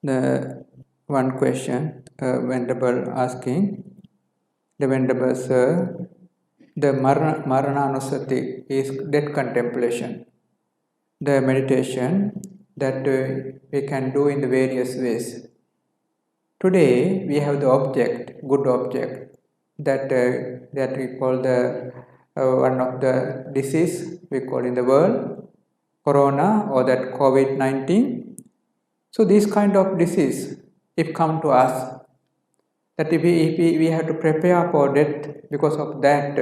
The one question, Venerable asking, the Venerable Sir, the Marananussati is death contemplation, the meditation that we can do in the various ways. Today we have the object, good object, that we call the one of the disease we call in the world, corona or that COVID-19. So this kind of disease, if come to us, that if we have to prepare for death because of that,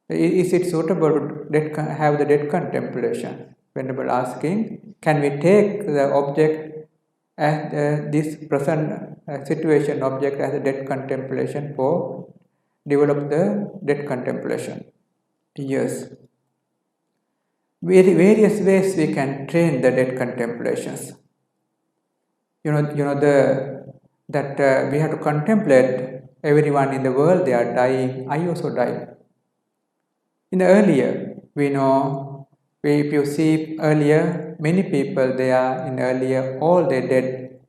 is it suitable to have the death contemplation? Venerable asking, can we take the object as this present situation object as a death contemplation for develop the death contemplation? Yes. Various ways we can train the death contemplations. We have to contemplate everyone in the world, they are dying, I also die. In the earlier, we know, if you see earlier, many people they are in earlier, all they dead,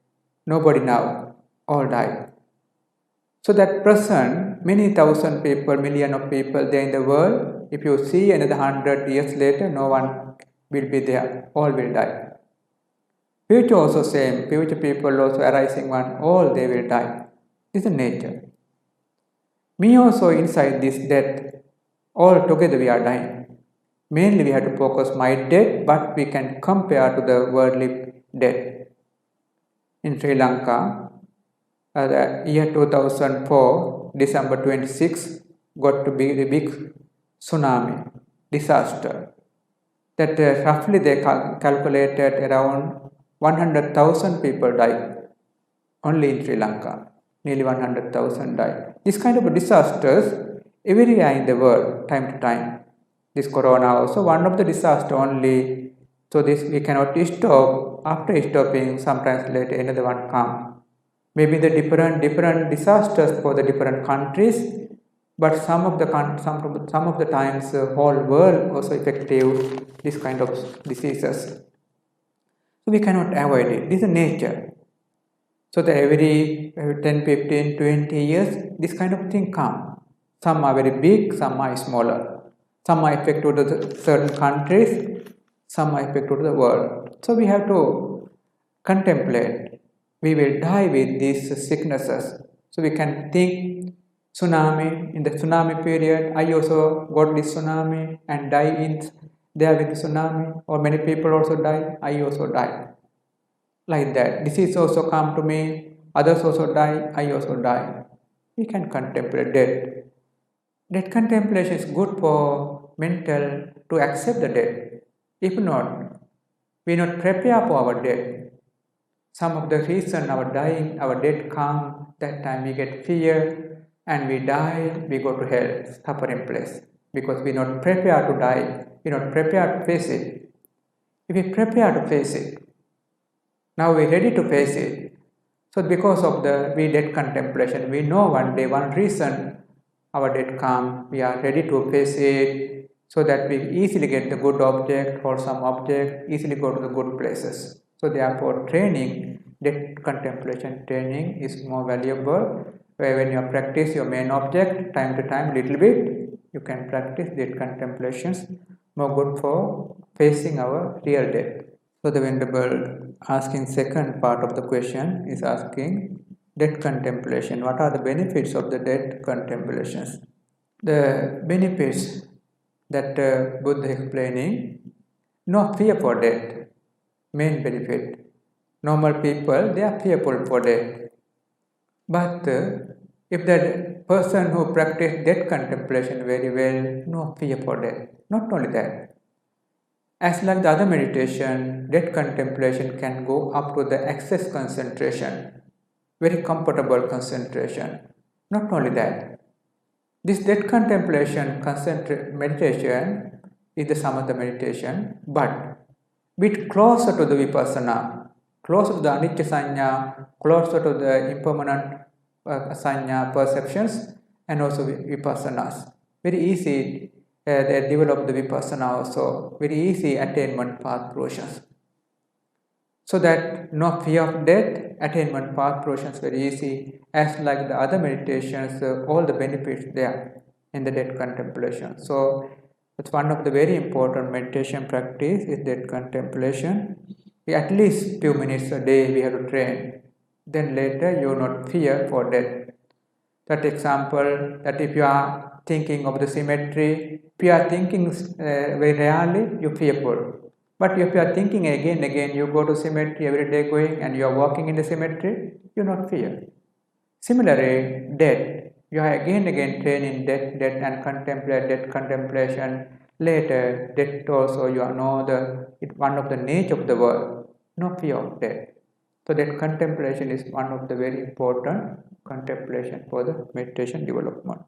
nobody now, all died. So that present, many thousand people, million of people there in the world, if you see another 100 years later, no one will be there, all will die. Future also same, future people also arising one, all they will die. This is nature. Me also inside this death, all together we are dying. Mainly we have to focus my death, but we can compare to the worldly death. In Sri Lanka, the year 2004, December 26, got to be the big tsunami, disaster. That roughly they calculated around 100,000 people died only in Sri Lanka. Nearly 100,000 died. This kind of disasters everywhere in the world, time to time. This corona also one of the disaster only. So this we cannot stop. After stopping, sometimes later another one come. Maybe the different disasters for the different countries, but some of the times whole world also effective this kind of diseases. So we cannot avoid it. This is nature. So that every 10, 15, 20 years, this kind of thing come. Some are very big, some are smaller. Some are affected to the certain countries, some are affected to the world. So we have to contemplate. We will die with these sicknesses. So we can think tsunami, in the tsunami period, I also got this tsunami and die there with the tsunami, or many people also die, I also die. Like that. Disease also come to me, others also die, I also die. We can contemplate death. Death contemplation is good for mental to accept the death. If not, we not prepare for our death. Some of the reason our dying, our death come, that time we get fear and we die, we go to hell, suffering place. Because we not prepare to die, we not prepare to face it. If we prepare to face it, now we are ready to face it. So because of the death contemplation, we know one day, one reason our death come, we are ready to face it, so that we easily get the good object or some object, easily go to the good places. So therefore training, death contemplation training is more valuable, where when you practice your main object, time to time, little bit, you can practice death contemplations, more good for facing our real death. So the Venerable asking second part of the question is asking death contemplation. What are the benefits of the death contemplations? The benefits that Buddha explaining, no fear for death, main benefit. Normal people, they are fearful for death. But if the person who practice death contemplation very well, no fear for death. Not only that, as like the other meditation, death contemplation can go up to the excess concentration, very comfortable concentration. Not only that, this death contemplation meditation is the samatha meditation, but bit closer to the vipassana, closer to the anicca sanya, closer to the impermanent sanya perceptions, and also vipassanas. Very easy. They develop the vipassana also, very easy attainment path process. So that no fear of death, attainment path portions very easy, as like the other meditations, all the benefits there in the death contemplation. So it's one of the very important meditation practice is death contemplation. At least few minutes a day we have to train. Then later you will not fear for death. That example, that if you are thinking of the cemetery, if you are thinking very rarely, you fearful. But if you are thinking again, you go to cemetery every day going and you are walking in the cemetery, you not fear. Similarly, death, you are again training death and contemplate death contemplation. Later, death also you know it's one of the nature of the world, no fear of death. So that contemplation is one of the very important contemplation for the meditation development.